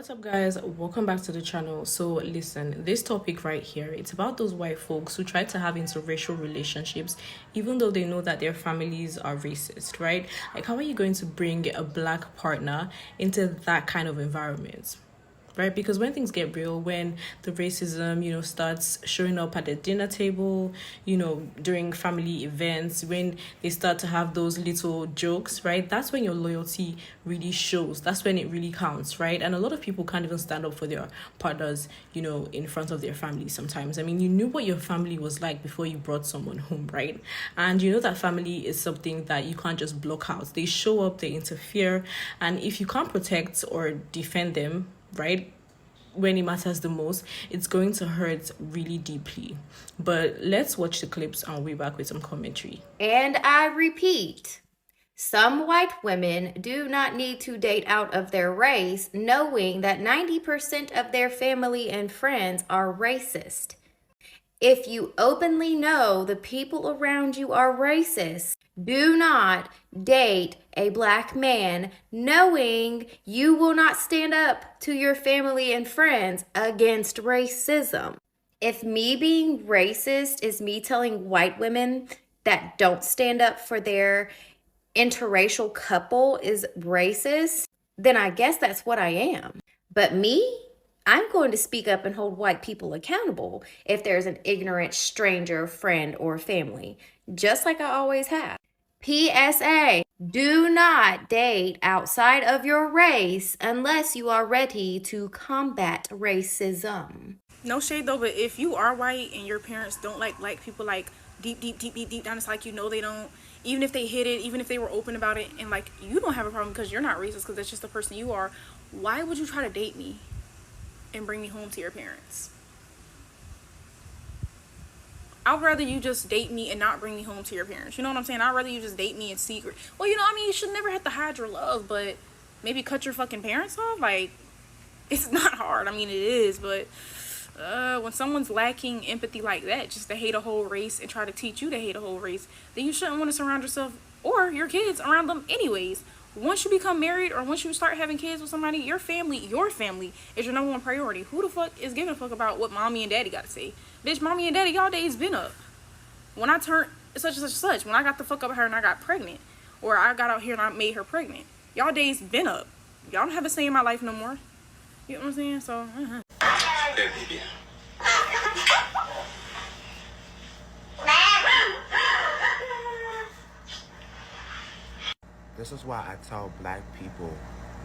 What's up, guys? Welcome back to the channel. So listen, this topic right here, it's about those white folks who try to have interracial relationships even though they know that their families are racist, right? Like, how are you going to bring a black partner into that kind of environment? Right? Because when things get real, when the racism, starts showing up at the dinner table, during family events, when they start to have those little jokes, right? That's when your loyalty really shows. That's when it really counts, right? And a lot of people can't even stand up for their partners, in front of their family sometimes. I mean, you knew what your family was like before you brought someone home, right? And you know that family is something that you can't just block out. They show up, they interfere, and if you can't protect or defend them, right, when it matters the most, it's going to hurt really deeply. But let's watch the clips and we'll be back with some commentary. And I repeat, some white women do not need to date out of their race, knowing that 90% of their family and friends are racist. If you openly know the people around you are racist, do not date a black man knowing you will not stand up to your family and friends against racism. If me being racist is me telling white women that don't stand up for their interracial couple is racist, then I guess that's what I am. But me, I'm going to speak up and hold white people accountable if there's an ignorant stranger, friend, or family, just like I always have. PSA, do not date outside of your race unless you are ready to combat racism. No shade though, but if you are white and your parents don't like black people, like deep down, it's like they don't. Even if they hid it, even if they were open about it, and like you don't have a problem because you're not racist, because that's just the person you are. Why would you try to date me and bring me home to your parents? I'd rather you just date me and not bring me home to your parents. You know what I'm saying? I'd rather you just date me in secret. Well, you should never have to hide your love, but maybe cut your fucking parents off. Like, it's not hard. I mean, it is, but when someone's lacking empathy like that, just to hate a whole race and try to teach you to hate a whole race, then you shouldn't want to surround yourself or your kids around them anyways. Once you become married or once you start having kids with somebody, your family is your number one priority. Who the fuck is giving a fuck about what mommy and daddy got to say? Bitch, mommy and daddy, y'all days been up. When I turned such and such, when I got the fuck up with her and I got pregnant, or I got out here and I made her pregnant, y'all days been up. Y'all don't have a say in my life no more. You know what I'm saying? So, This is why I tell black people,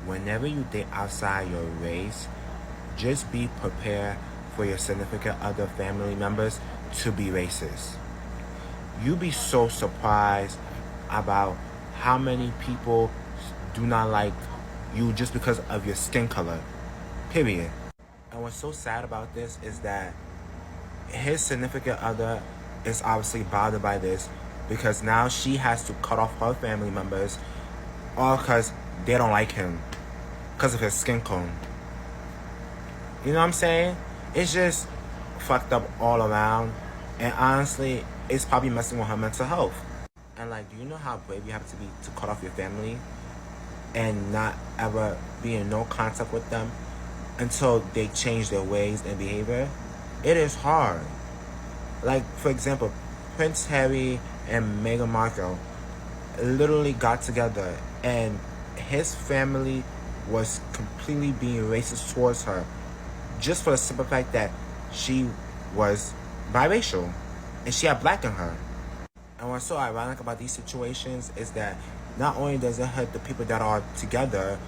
whenever you date outside your race, just be prepared for your significant other family members to be racist. You'll be so surprised about how many people do not like you just because of your skin color. Period. And what's so sad about this is that his significant other is obviously bothered by this because now she has to cut off her family members all because they don't like him because of his skin tone. You know what I'm saying? It's just fucked up all around, and honestly, it's probably messing with her mental health. And like, do you know how brave you have to be to cut off your family and not ever be in no contact with them until they change their ways and behavior? It is hard. Like, for example, Prince Harry and Meghan Markle literally got together and his family was completely being racist towards her just for the simple fact that she was biracial and she had black in her. And what's so ironic about these situations is that not only does it hurt the people that are together,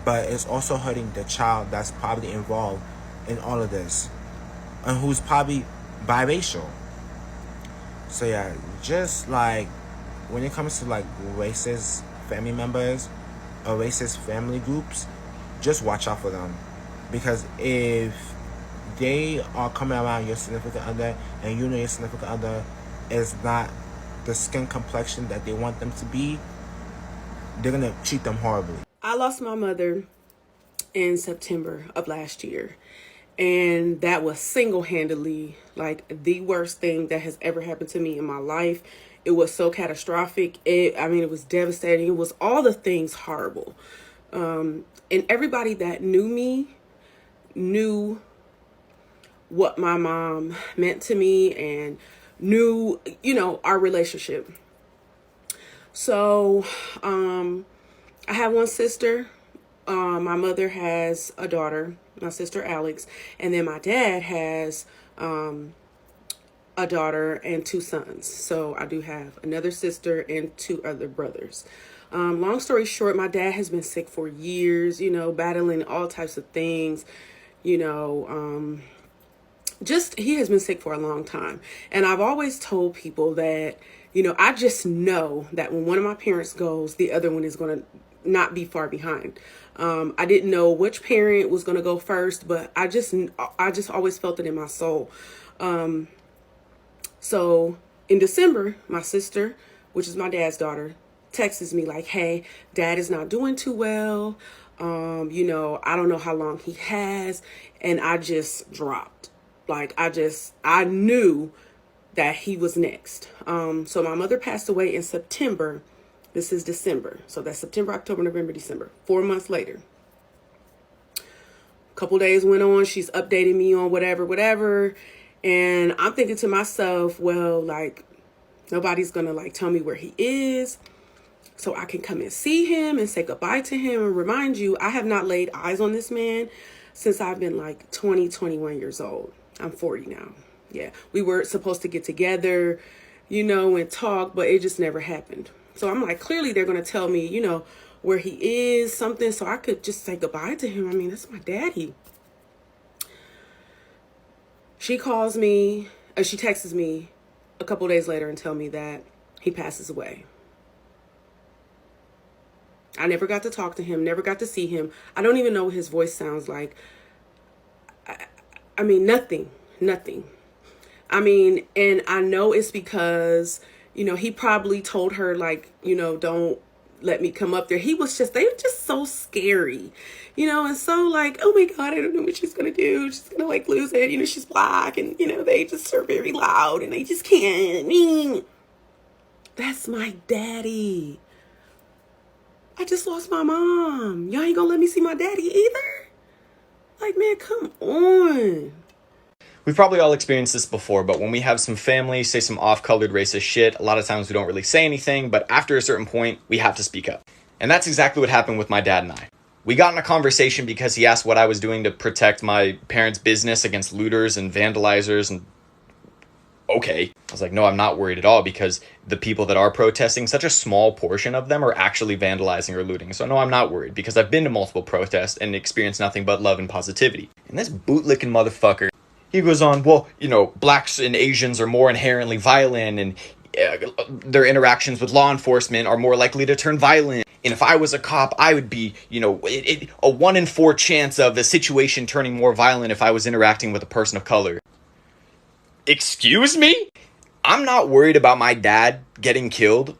but it's also hurting the child that's probably involved in all of this and who's probably biracial. So yeah, just like when it comes to like racist family members or racist family groups, just watch out for them. Because if they are coming around your significant other and you know your significant other is not the skin complexion that they want them to be, they're gonna treat them horribly. I lost my mother in September of last year. And that was single-handedly like the worst thing that has ever happened to me in my life. It was so catastrophic. It was devastating. It was all the things horrible. And everybody that knew me knew what my mom meant to me and knew, our relationship. So, I have one sister. My mother has a daughter, my sister Alex, and then my dad has a daughter and 2 sons. So I do have another sister and 2 other brothers. Long story short, my dad has been sick for years, battling all types of things, just he has been sick for a long time. And I've always told people that, I just know that when one of my parents goes, the other one is going to not be far behind. I didn't know which parent was going to go first, but I just always felt it in my soul. So in December, my sister, which is my dad's daughter, texts me like, hey, dad is not doing too well. I don't know how long he has. And I just dropped. Like, I knew that he was next. So my mother passed away in September. This is December. So that's September, October, November, December. 4 months later. A couple days went on. She's updating me on whatever. And I'm thinking to myself, well, like, nobody's going to, like, tell me where he is so I can come and see him and say goodbye to him. And remind you, I have not laid eyes on this man since I've been, like, 21 years old. I'm 40 now. Yeah, we were supposed to get together, and talk, but it just never happened. So I'm like, clearly they're going to tell me, where he is, something, so I could just say goodbye to him. I mean, that's my daddy. She calls me, she texts me a couple days later and tell me that he passes away. I never got to talk to him, never got to see him. I don't even know what his voice sounds like. I mean, nothing. I mean, and I know it's because, he probably told her, like, don't let me come up there. They were just so scary, and so like, oh my God, I don't know what she's going to do. She's going to like lose it. She's black and, they just are very loud and they just can't. That's my daddy. I just lost my mom. Y'all ain't gonna let me see my daddy either? Like, man, come on. We've probably all experienced this before, but when we have some family say some off-colored racist shit, a lot of times we don't really say anything, but after a certain point, we have to speak up. And that's exactly what happened with my dad and I. We got in a conversation because he asked what I was doing to protect my parents' business against looters and vandalizers, and okay. I was like, no, I'm not worried at all, because the people that are protesting, such a small portion of them are actually vandalizing or looting. So no, I'm not worried, because I've been to multiple protests and experienced nothing but love and positivity. And this bootlicking motherfucker, he goes on, well, blacks and Asians are more inherently violent, and their interactions with law enforcement are more likely to turn violent. And if I was a cop, I would be, a 1 in 4 chance of the situation turning more violent if I was interacting with a person of color. Excuse me? I'm not worried about my dad getting killed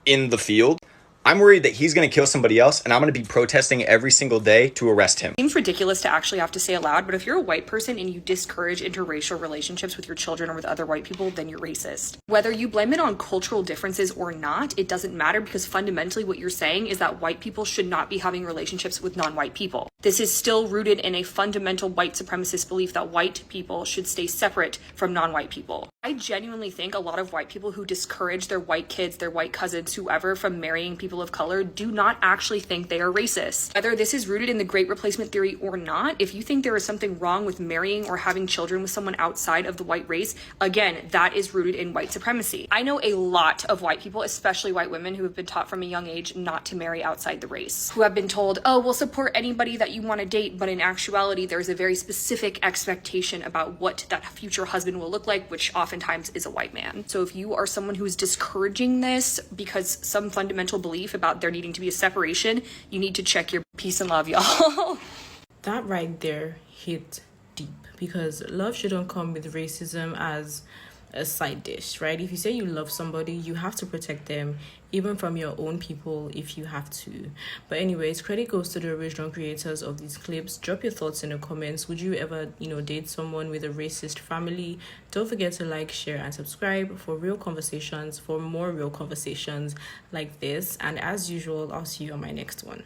in the field. I'm worried that he's going to kill somebody else, and I'm going to be protesting every single day to arrest him. Seems ridiculous to actually have to say aloud, but if you're a white person and you discourage interracial relationships with your children or with other white people, then you're racist. Whether you blame it on cultural differences or not, it doesn't matter, because fundamentally what you're saying is that white people should not be having relationships with non-white people. This is still rooted in a fundamental white supremacist belief that white people should stay separate from non-white people. I genuinely think a lot of white people who discourage their white kids, their white cousins, whoever, from marrying people of color do not actually think they are racist. Whether this is rooted in the Great Replacement theory or not, if you think there is something wrong with marrying or having children with someone outside of the white race, again, that is rooted in white supremacy. I know a lot of white people, especially white women, who have been taught from a young age not to marry outside the race, who have been told, oh, we'll support anybody that you want to date, but in actuality, there's a very specific expectation about what that future husband will look like, which oftentimes is a white man. So if you are someone who is discouraging this because some fundamental belief about there needing to be a separation, you need to check your peace and love, y'all. That right there hit deep, because love shouldn't come with racism as a side dish, right? If you say you love somebody, you have to protect them, even from your own people, if you have to. But anyways, credit goes to the original creators of these clips. Drop your thoughts in the comments. Would you ever, date someone with a racist family? Don't forget to like, share, and subscribe for real conversations, for more real conversations like this. And as usual, I'll see you on my next one.